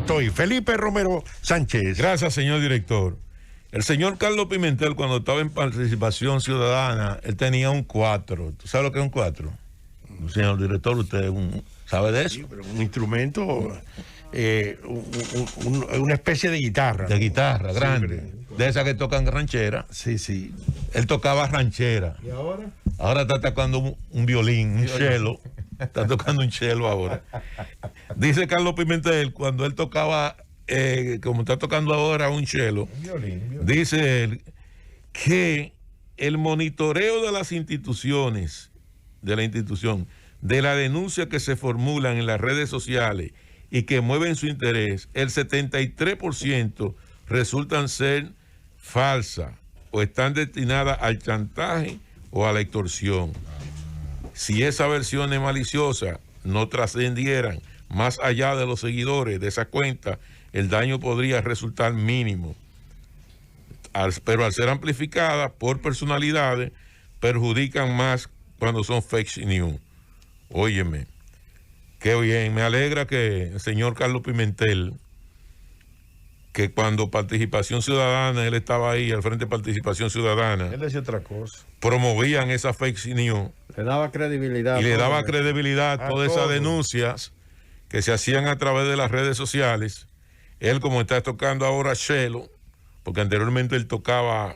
estoy. Felipe Romero Sánchez. Gracias, señor director. El señor Carlos Pimentel, cuando estaba en Participación Ciudadana, él tenía un 4. ¿Tú sabes lo que es un 4? Señor director, ¿usted sabe de eso? Sí, pero un instrumento, una especie de guitarra. De guitarra, grande. Sí, de esas que tocan ranchera. Sí, sí. Él tocaba ranchera. ¿Y ahora? Ahora está tocando un violín, un cello. Está tocando un cello ahora. Dice Carlos Pimentel, cuando él tocaba, como está tocando ahora un cello, dice él que el monitoreo de las instituciones, de la institución, de la denuncia que se formulan en las redes sociales y que mueven su interés, el 73% resultan ser falsas o están destinadas al chantaje o a la extorsión. Si esas versiones maliciosas no trascendieran más allá de los seguidores de esa cuenta, el daño podría resultar mínimo. Pero al ser amplificadas por personalidades, perjudican más cuando son fake news. Óyeme, qué bien, me alegra que el señor Carlos Pimentel, que cuando Participación Ciudadana, él estaba ahí al frente de Participación Ciudadana, Él decía otra cosa. promovían esa fake news. Le daba credibilidad. Y le daba credibilidad a todas esas denuncias que se hacían a través de las redes sociales. Él, como está tocando ahora cello, porque anteriormente él tocaba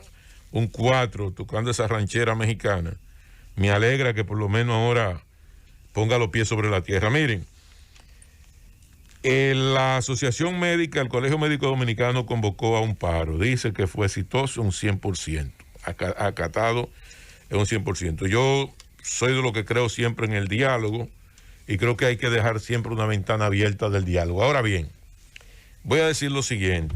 un 4, tocando esa ranchera mexicana, me alegra que por lo menos ahora ponga los pies sobre la tierra. Miren, la Asociación Médica, el Colegio Médico Dominicano convocó a un paro. Dice que fue exitoso un 100%, acatado en un 100%. Yo soy de lo que creo siempre en el diálogo y creo que hay que dejar siempre una ventana abierta del diálogo. Ahora bien, voy a decir lo siguiente.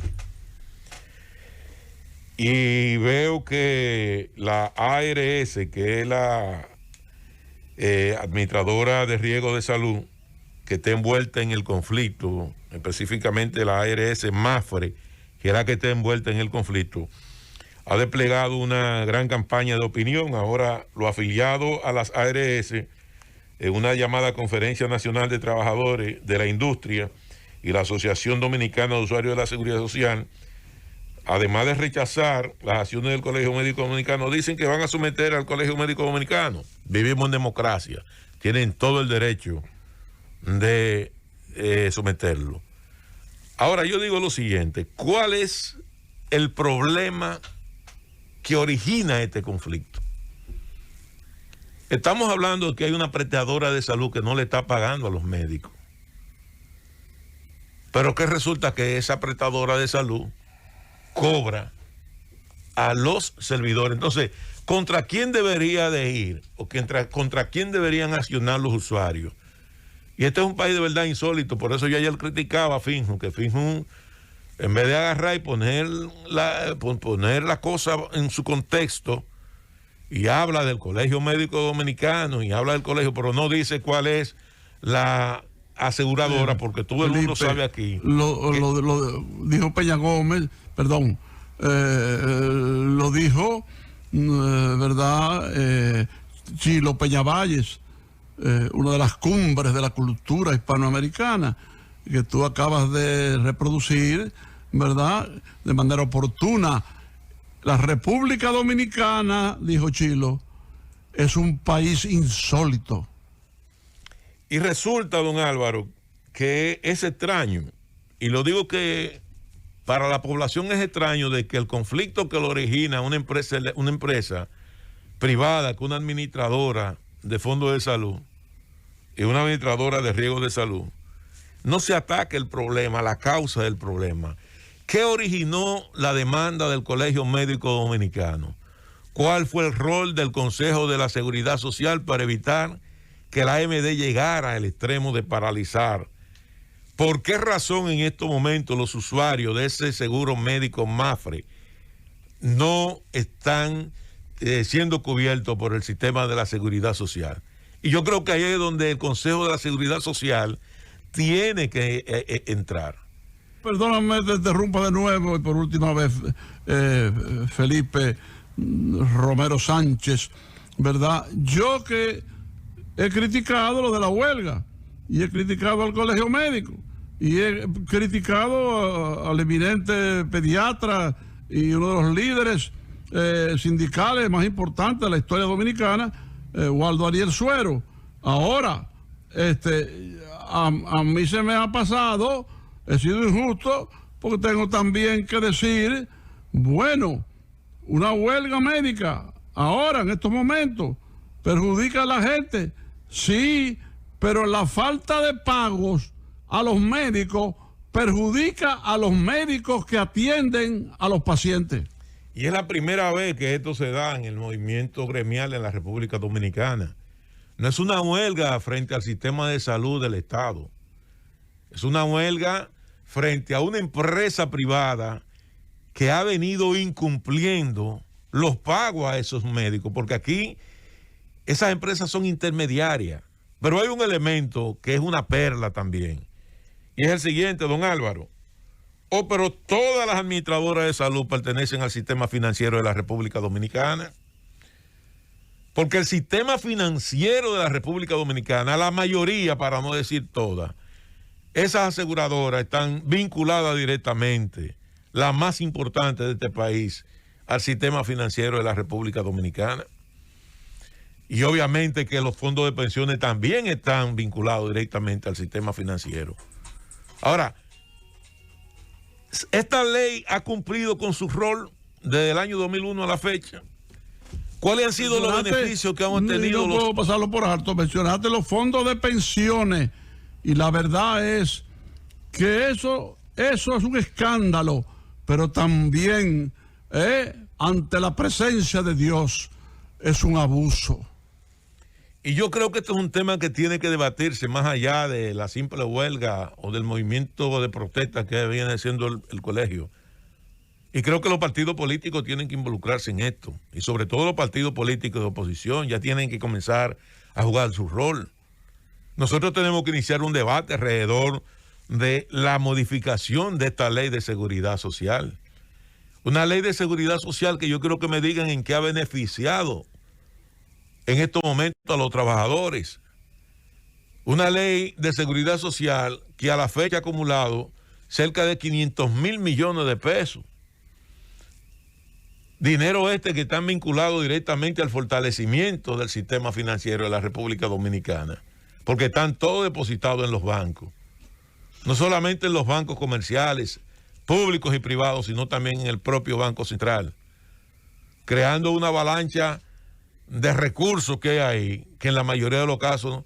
Y veo que la ARS, que es la administradora de riesgo de salud, que está envuelta en el conflicto, específicamente la ARS Mafre, que es la que está envuelta en el conflicto, ha desplegado una gran campaña de opinión. Ahora los afiliados a las ARS, en una llamada Conferencia Nacional de Trabajadores de la Industria y la Asociación Dominicana de Usuarios de la Seguridad Social, además de rechazar las acciones del Colegio Médico Dominicano, dicen que van a someter al Colegio Médico Dominicano. Vivimos en democracia, tienen todo el derecho de someterlo. Ahora yo digo lo siguiente, ¿cuál es el problema que origina este conflicto? Estamos hablando de que hay una prestadora de salud que no le está pagando a los médicos, pero que resulta que esa prestadora de salud cobra a los servidores. Entonces, ¿contra quién debería de ir? ¿O contra quién deberían accionar los usuarios? Y este es un país de verdad insólito. Por eso yo ayer criticaba a Finju, que Finju, en vez de agarrar y poner la cosa en su contexto, y habla del Colegio Médico Dominicano, y habla del colegio, pero no dice cuál es la aseguradora, porque todo el mundo sabe aquí. Lo dijo Peña Gómez, perdón, lo dijo, ¿verdad? Chilo Peñavalles, una de las cumbres de la cultura hispanoamericana, que tú acabas de reproducir, ¿verdad? De manera oportuna. La República Dominicana, dijo Chilo, es un país insólito. Y resulta, don Álvaro, que es extraño, y lo digo que para la población es extraño, de que el conflicto que lo origina una empresa privada con una administradora de fondos de salud y una administradora de riesgos de salud, no se ataque el problema, la causa del problema. ¿Qué originó la demanda del Colegio Médico Dominicano? ¿Cuál fue el rol del Consejo de la Seguridad Social para evitar que la AMD llegara al extremo de paralizar? ¿Por qué razón en estos momentos los usuarios de ese seguro médico Mafre no están siendo cubiertos por el sistema de la seguridad social? Y yo creo que ahí es donde el Consejo de la Seguridad Social tiene que entrar. Perdóname, te interrumpa de nuevo y por última vez, Felipe Romero Sánchez, ¿verdad? Yo que he criticado lo de la huelga y he criticado al colegio médico y he criticado al eminente pediatra y uno de los líderes sindicales más importantes de la historia dominicana, Waldo Ariel Suero. Ahora, a mí se me ha pasado, he sido injusto, porque tengo también que decir, bueno, una huelga médica ahora, en estos momentos, perjudica a la gente, sí, pero la falta de pagos a los médicos perjudica a los médicos que atienden a los pacientes. Y es la primera vez que esto se da en el movimiento gremial en la República Dominicana. No es una huelga frente al sistema de salud del Estado. Es una huelga frente a una empresa privada que ha venido incumpliendo los pagos a esos médicos, porque aquí esas empresas son intermediarias. Pero hay un elemento que es una perla también, y es el siguiente, don Álvaro. Pero todas las administradoras de salud pertenecen al sistema financiero de la República Dominicana. Porque el sistema financiero de la República Dominicana, la mayoría, para no decir todas, esas aseguradoras están vinculadas directamente, las más importantes de este país, al sistema financiero de la República Dominicana. Y obviamente que los fondos de pensiones también están vinculados directamente al sistema financiero. Ahora, esta ley ha cumplido con su rol desde el año 2001 a la fecha. ¿Cuáles han sido los beneficios que hemos tenido? No puedo pasarlo por alto. Mencionaste los fondos de pensiones y la verdad es que eso es un escándalo, pero también ante la presencia de Dios es un abuso. Y yo creo que este es un tema que tiene que debatirse más allá de la simple huelga o del movimiento de protesta que viene siendo el colegio. Y creo que los partidos políticos tienen que involucrarse en esto. Y sobre todo los partidos políticos de oposición ya tienen que comenzar a jugar su rol. Nosotros tenemos que iniciar un debate alrededor de la modificación de esta ley de seguridad social. Una ley de seguridad social que yo creo que me digan en qué ha beneficiado en estos momentos a los trabajadores. Una ley de seguridad social que a la fecha ha acumulado cerca de 500,000 millones de pesos. Dinero que están vinculados directamente al fortalecimiento del sistema financiero de la República Dominicana, porque están todos depositados en los bancos. No solamente en los bancos comerciales, públicos y privados, sino también en el propio Banco Central, creando una avalancha de recursos que hay ahí, que en la mayoría de los casos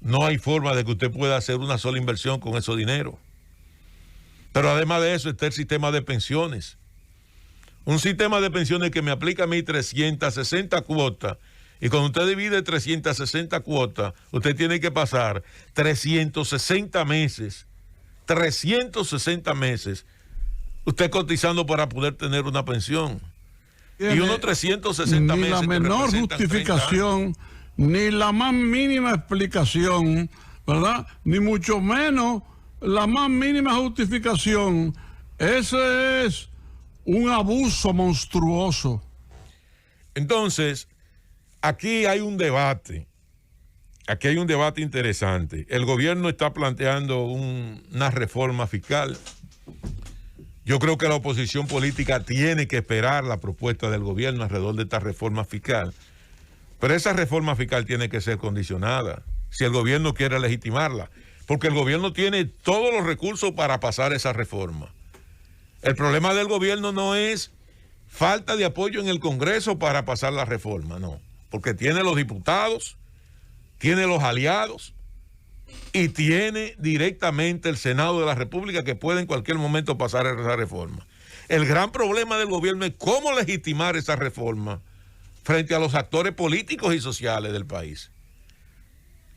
no hay forma de que usted pueda hacer una sola inversión con ese dinero. Pero además de eso está el sistema de pensiones. Un sistema de pensiones que me aplica a mí 360 cuotas, y cuando usted divide 360 cuotas, usted tiene que pasar 360 meses, usted cotizando para poder tener una pensión. Y unos 360 meses. Ni la menor justificación, ni la más mínima explicación, ¿verdad? Ni mucho menos la más mínima justificación. Ese es un abuso monstruoso. Entonces, aquí hay un debate. Aquí hay un debate interesante. El gobierno está planteando una reforma fiscal. Yo creo que la oposición política tiene que esperar la propuesta del gobierno alrededor de esta reforma fiscal. Pero esa reforma fiscal tiene que ser condicionada, si el gobierno quiere legitimarla, porque el gobierno tiene todos los recursos para pasar esa reforma. El problema del gobierno no es falta de apoyo en el Congreso para pasar la reforma, no, porque tiene los diputados, tiene los aliados y tiene directamente el Senado de la República que puede en cualquier momento pasar esa reforma. El gran problema del gobierno es cómo legitimar esa reforma frente a los actores políticos y sociales del país,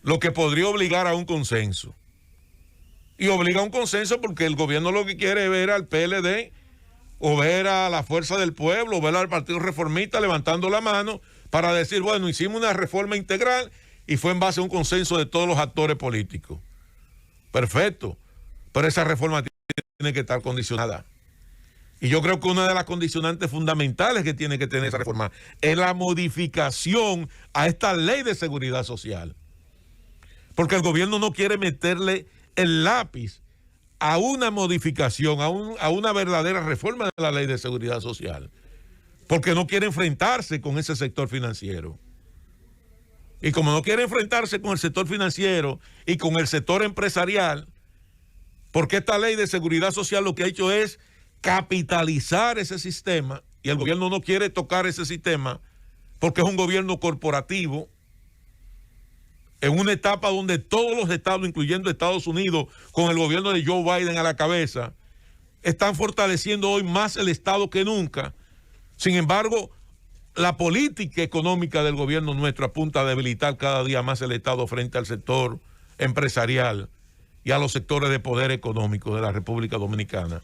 lo que podría obligar a un consenso. Y obliga a un consenso porque el gobierno lo que quiere es ver al PLD o ver a la Fuerza del Pueblo o ver al Partido Reformista levantando la mano para decir, bueno, hicimos una reforma integral y fue en base a un consenso de todos los actores políticos. Perfecto, pero esa reforma tiene que estar condicionada. Y yo creo que una de las condicionantes fundamentales que tiene que tener esa reforma es la modificación a esta ley de seguridad social. Porque el gobierno no quiere meterle el lápiz a una modificación, a una verdadera reforma de la ley de seguridad social, porque no quiere enfrentarse con ese sector financiero. Y como no quiere enfrentarse con el sector financiero y con el sector empresarial, porque esta ley de seguridad social lo que ha hecho es capitalizar ese sistema, y el gobierno no quiere tocar ese sistema porque es un gobierno corporativo en una etapa donde todos los estados, incluyendo Estados Unidos, con el gobierno de Joe Biden a la cabeza, están fortaleciendo hoy más el Estado que nunca. Sin embargo, la política económica del gobierno nuestro apunta a debilitar cada día más el Estado frente al sector empresarial y a los sectores de poder económico de la República Dominicana.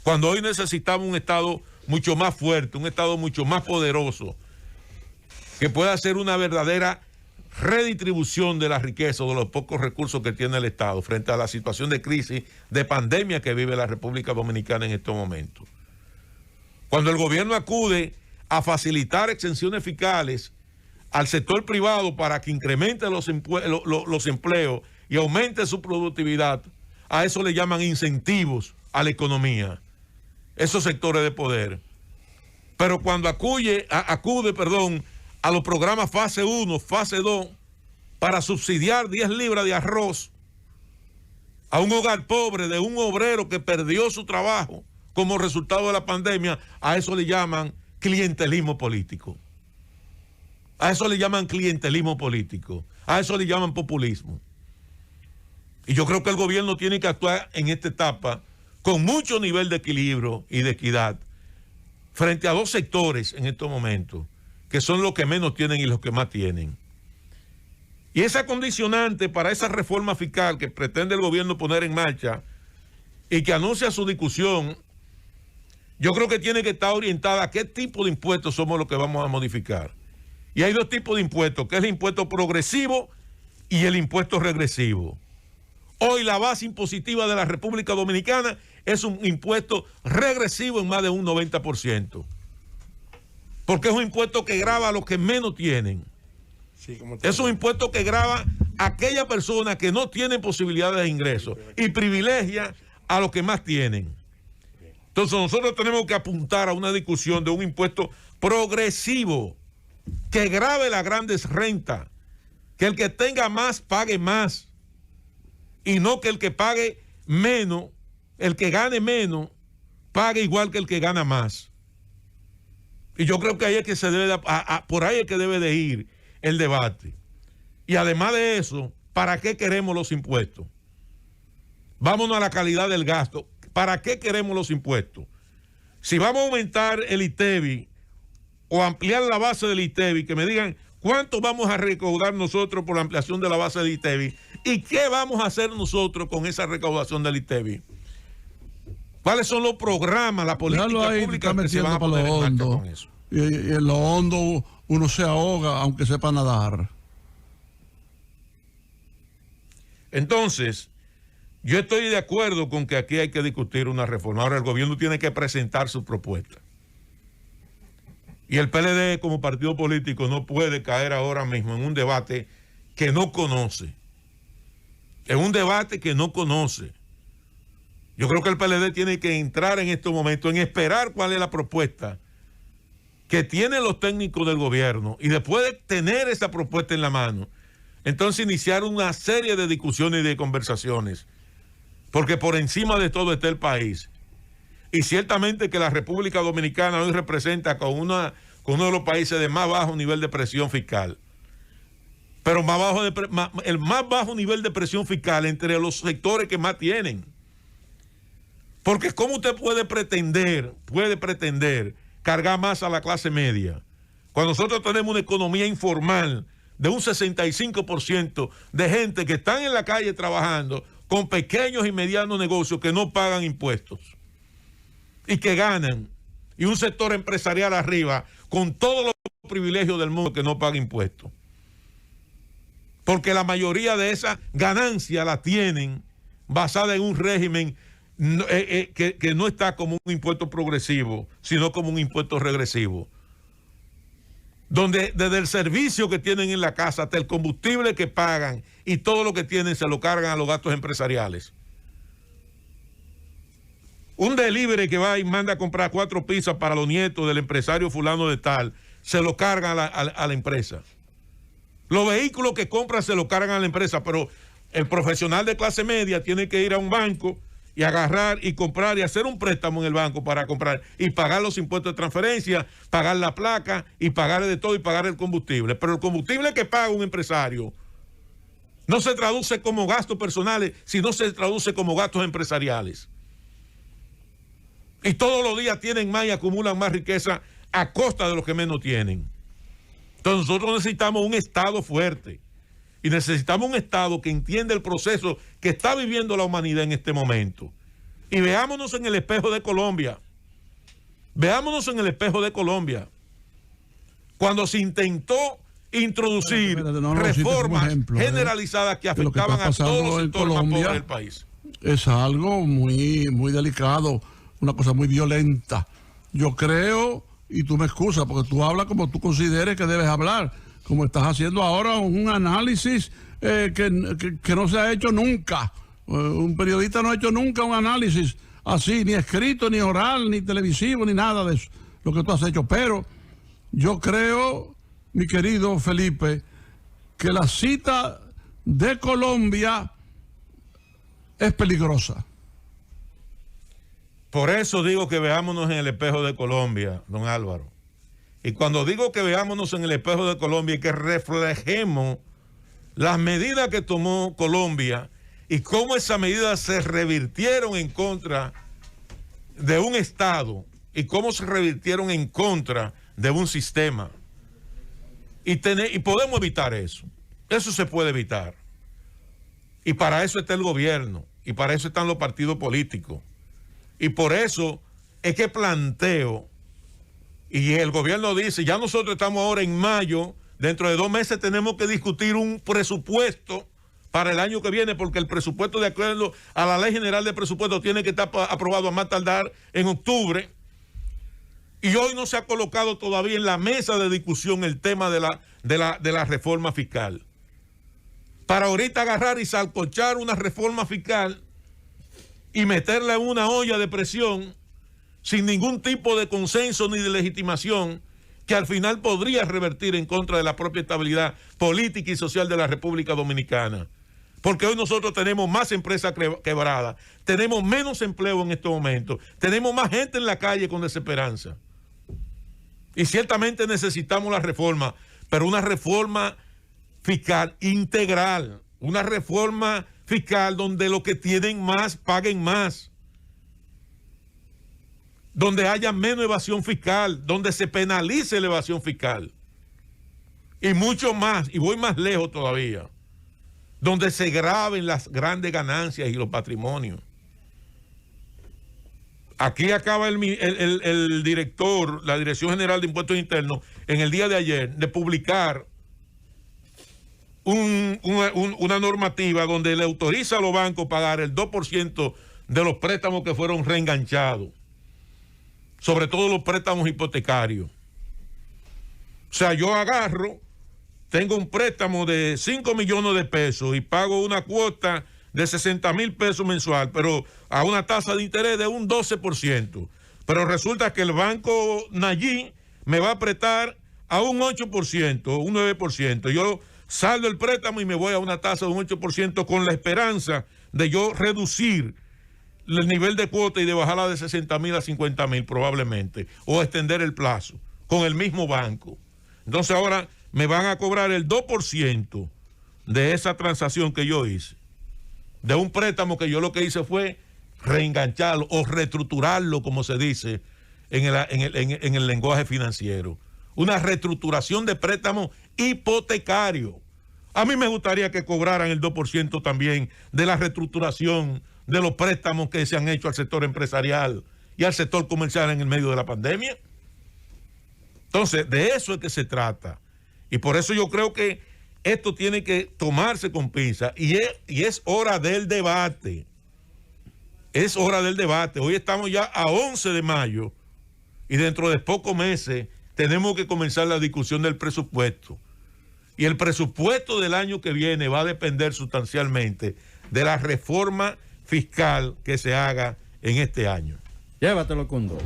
Cuando hoy necesitamos un Estado mucho más fuerte, un Estado mucho más poderoso, que pueda hacer una verdadera redistribución de la riqueza o de los pocos recursos que tiene el Estado frente a la situación de crisis, de pandemia que vive la República Dominicana en estos momentos. Cuando el gobierno acude a facilitar exenciones fiscales al sector privado para que incremente los empleos y aumente su productividad, a eso le llaman incentivos a la economía, esos sectores de poder. Pero cuando acude a los programas fase 1, fase 2, para subsidiar 10 libras de arroz a un hogar pobre de un obrero que perdió su trabajo como resultado de la pandemia, a eso le llaman clientelismo político. A eso le llaman clientelismo político. A eso le llaman populismo. Y yo creo que el gobierno tiene que actuar en esta etapa con mucho nivel de equilibrio y de equidad frente a dos sectores en estos momentos, que son los que menos tienen y los que más tienen. Y esa condicionante para esa reforma fiscal que pretende el gobierno poner en marcha y que anuncia su discusión, yo creo que tiene que estar orientada a qué tipo de impuestos somos los que vamos a modificar. Y hay dos tipos de impuestos, que es el impuesto progresivo y el impuesto regresivo. Hoy la base impositiva de la República Dominicana es un impuesto regresivo en más de un 90%. Porque es un impuesto que grava a los que menos tienen. Sí, es un impuesto que grava a aquellas personas que no tienen posibilidades de ingreso y privilegia a los que más tienen. Entonces nosotros tenemos que apuntar a una discusión de un impuesto progresivo que grave las grandes rentas, que el que tenga más pague más y no que el que pague menos, el que gane menos, pague igual que el que gana más. Y yo creo que ahí es que se debe por ahí es que debe de ir el debate. Y además de eso, ¿para qué queremos los impuestos? Vámonos a la calidad del gasto. ¿Para qué queremos los impuestos? Si vamos a aumentar el ITEVI o ampliar la base del ITEVI, que me digan cuánto vamos a recaudar nosotros por la ampliación de la base del ITEVI y qué vamos a hacer nosotros con esa recaudación del ITEVI. ¿Cuáles son los programas, la política pública que se van a poner en marcha con eso? Y en lo hondo uno se ahoga aunque sepa nadar. Entonces, yo estoy de acuerdo con que aquí hay que discutir una reforma. Ahora el gobierno tiene que presentar su propuesta. Y el PLD como partido político no puede caer ahora mismo en un debate que no conoce. En un debate que no conoce. Yo creo que el PLD tiene que entrar en estos momentos en esperar cuál es la propuesta que tienen los técnicos del gobierno y después de tener esa propuesta en la mano, entonces iniciar una serie de discusiones y de conversaciones, porque por encima de todo está el país. Y ciertamente que la República Dominicana hoy representa con uno de los países de más bajo nivel de presión fiscal. Pero el más bajo nivel de presión fiscal entre los sectores que más tienen. Porque ¿cómo usted puede pretender cargar más a la clase media cuando nosotros tenemos una economía informal de un 65% de gente que están en la calle trabajando con pequeños y medianos negocios que no pagan impuestos y que ganan, y un sector empresarial arriba con todos los privilegios del mundo que no paga impuestos? Porque la mayoría de esa ganancia la tienen basada en un régimen que no está como un impuesto progresivo, sino como un impuesto regresivo. Donde desde el servicio que tienen en la casa hasta el combustible que pagan y todo lo que tienen se lo cargan a los gastos empresariales. Un delivery que va y manda a comprar 4 pizzas para los nietos del empresario fulano de tal, se lo cargan a la empresa. Los vehículos que compran se lo cargan a la empresa, pero el profesional de clase media tiene que ir a un banco y agarrar y comprar y hacer un préstamo en el banco para comprar y pagar los impuestos de transferencia, pagar la placa y pagar de todo y pagar el combustible. Pero el combustible que paga un empresario no se traduce como gastos personales, sino se traduce como gastos empresariales. Y todos los días tienen más y acumulan más riqueza a costa de los que menos tienen. Entonces nosotros necesitamos un Estado fuerte y necesitamos un Estado que entienda el proceso que está viviendo la humanidad en este momento. Y veámonos en el espejo de Colombia. Veámonos en el espejo de Colombia. Cuando se intentó introducir reformas generalizadas que afectaban a todos los sectores más pobres del país. Es algo muy, muy delicado, una cosa muy violenta. Yo creo, y tú me excusas, porque tú hablas como tú consideres que debes hablar, como estás haciendo ahora un análisis que no se ha hecho nunca. Un periodista no ha hecho nunca un análisis así, ni escrito, ni oral, ni televisivo, ni nada de eso, lo que tú has hecho. Pero yo creo, mi querido Felipe, que la cita de Colombia es peligrosa. Por eso digo que veámonos en el espejo de Colombia, don Álvaro. Y cuando digo que veámonos en el espejo de Colombia y que reflejemos las medidas que tomó Colombia y cómo esas medidas se revirtieron en contra de un Estado y cómo se revirtieron en contra de un sistema. Y podemos evitar eso. Eso se puede evitar. Y para eso está el gobierno. Y para eso están los partidos políticos. Y por eso es que planteo, y el gobierno dice, ya nosotros estamos ahora en mayo, dentro de 2 meses tenemos que discutir un presupuesto para el año que viene, porque el presupuesto, de acuerdo a la Ley General de Presupuesto, tiene que estar aprobado a más tardar en octubre. Y hoy no se ha colocado todavía en la mesa de discusión el tema de la reforma fiscal. Para ahorita agarrar y salcochar una reforma fiscal y meterla en una olla de presión sin ningún tipo de consenso ni de legitimación, que al final podría revertir en contra de la propia estabilidad política y social de la República Dominicana. Porque hoy nosotros tenemos más empresas quebradas, tenemos menos empleo en estos momentos, tenemos más gente en la calle con desesperanza. Y ciertamente necesitamos la reforma, pero una reforma fiscal integral, una reforma fiscal donde los que tienen más paguen más, donde haya menos evasión fiscal, donde se penalice la evasión fiscal y mucho más, y voy más lejos todavía, donde se graben las grandes ganancias y los patrimonios. Aquí acaba el director, la Dirección General de Impuestos Internos, en el día de ayer, de publicar una normativa donde le autoriza a los bancos a pagar el 2% de los préstamos que fueron reenganchados, sobre todo los préstamos hipotecarios. O sea, yo agarro, tengo un préstamo de 5 millones de pesos y pago una cuota de 60,000 pesos mensual, pero a una tasa de interés de un 12%. Pero resulta que el banco Nayí me va a prestar a un 8%, un 9%. Yo saldo el préstamo y me voy a una tasa de un 8% con la esperanza de yo reducir el nivel de cuota y de bajarla de 60,000 a 50,000 probablemente, o extender el plazo con el mismo banco. Entonces ahora me van a cobrar el 2% de esa transacción que yo hice, de un préstamo que yo lo que hice fue reengancharlo o reestructurarlo, como se dice en el lenguaje financiero. Una reestructuración de préstamo hipotecario. A mí me gustaría que cobraran el 2% también de la reestructuración de los préstamos que se han hecho al sector empresarial y al sector comercial en el medio de la pandemia. Entonces, de eso es que se trata. Y por eso yo creo que esto tiene que tomarse con pinza y es hora del debate. Es hora del debate. Hoy estamos ya a 11 de mayo y dentro de pocos meses tenemos que comenzar la discusión del presupuesto. Y el presupuesto del año que viene va a depender sustancialmente de la reforma fiscal que se haga en este año. Llévatelo con dos.